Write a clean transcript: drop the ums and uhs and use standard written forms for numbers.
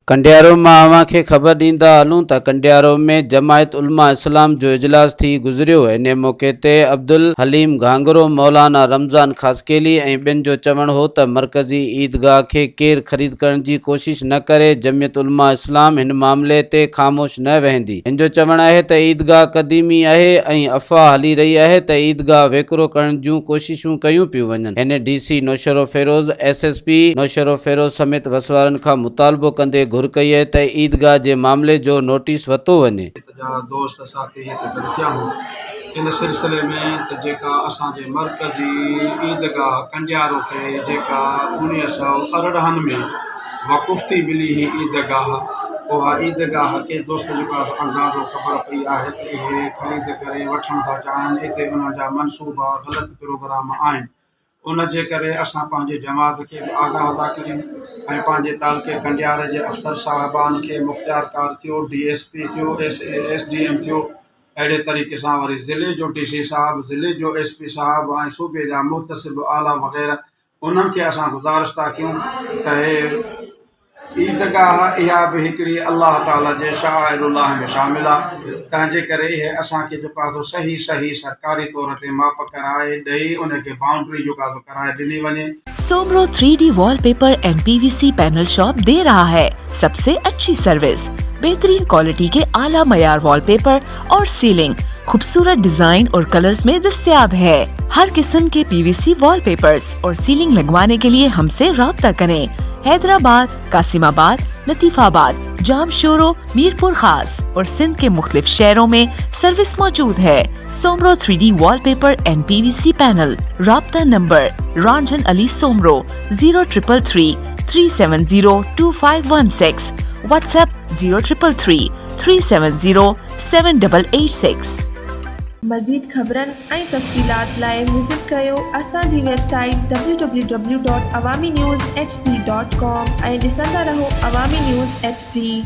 कंडियारो मां अवां खे ख़बर ॾींदा हलूं त कंडियारो में जमायत उलमा इस्लाम जो इजलास थी गुज़रियो। इन मौक़े ते अब्दुल हलीम घांगरो, मौलाना रमज़ान खासकेली ऐं ॿियनि जो चवणु हो त मरकज़ी ईदगाह खे केरु ख़रीद करण जी कोशिश न करे। जमियत उलमा इस्लाम हिन मामले ते ख़ामोश न वहंदी। हिन जो चवणु आहे त ईदगाह क़दीमी आहे ऐं अफ़वाह हली रही आहे त ईदगाह वेकिरो करण जूं कोशिशूं कयूं पियूं वञनि। हिन DC नौशरो फेरोज़ SSP नौशरो फेरोज़ समेत वसवारनि खां मुतालबो कंदे घुर कई है त ईदगाह जे मामले जो नोटिस वरितो वञे। दोस्त साथी थिया इन सिलसिले में त जेका असांजे मरकज़ी ईदगाह कंडियारो खे जेका 1968 में वक़ुफ़ थी मिली ही ईदगाह, उहा ईदगाह के दोस्त जेका अंदाज़ो ख़बर पई आहे त इहे ख़रीद करे वठण था चाहिनि। हिते उन्हनि जा मनसूबा ग़लति प्रोग्राम आहिनि। उन जे करे असां पंहिंजे जमात खे बि आगाह था करियूं ऐं पंहिंजे तालुके कंडियारे जे अफ़सर साहिबान खे मुख़्तियारकार थियो, DSP थियो, SDM थियो, अहिड़े तरीक़े सां वरी ज़िले जो DC साहिबु, ज़िले जो SP साहिबु ऐं सूबे जा मुतसिब आला वग़ैरह उन्हनि खे असां गुज़ारिश था कयूं त हे ईदगाह इहा बि हिकिड़ी अल्लाह ताला जे शाइरुल्लाह में शामिल आहे। तंहिंजे करे इहे असांखे जेको आहे सही सरकारी तौर ते माप कराए ॾेई उनखे बाउंड्री जो कराए ॾिनी वञे। Soomro 3D wallpaper and PVC panel shop दे रहा है सबसे अच्छी सर्विस, बेहतरीन क्वालिटी के आला मयार वॉलपेपर और सीलिंग खूबसूरत डिजाइन और कलर्स में दस्तयाब है। हर किस्म के PVC वॉलपेपर्स और सीलिंग लगवाने के लिए हमसे राब्ता करें। हैदराबाद, कासिमाबाद, लतीफाबाद, जामशोरो, मीरपुर खास और सिंध के मुख्तलिफ शहरों में सर्विस मौजूद है। Soomro 3D wallpaper and PVC panel. राब्ता नंबर रंजन अली सोमरो 0333 370 2516, व्हाट्सएप 0333 370 7886। मज़ीद ख़बरनि ऐं तफ़सीलात लाइ विज़िट कयो असांजी वेबसाइट www.awamiNewsHD.com ऐं ॾिसंदा रहो अवामी न्यूज़ HD।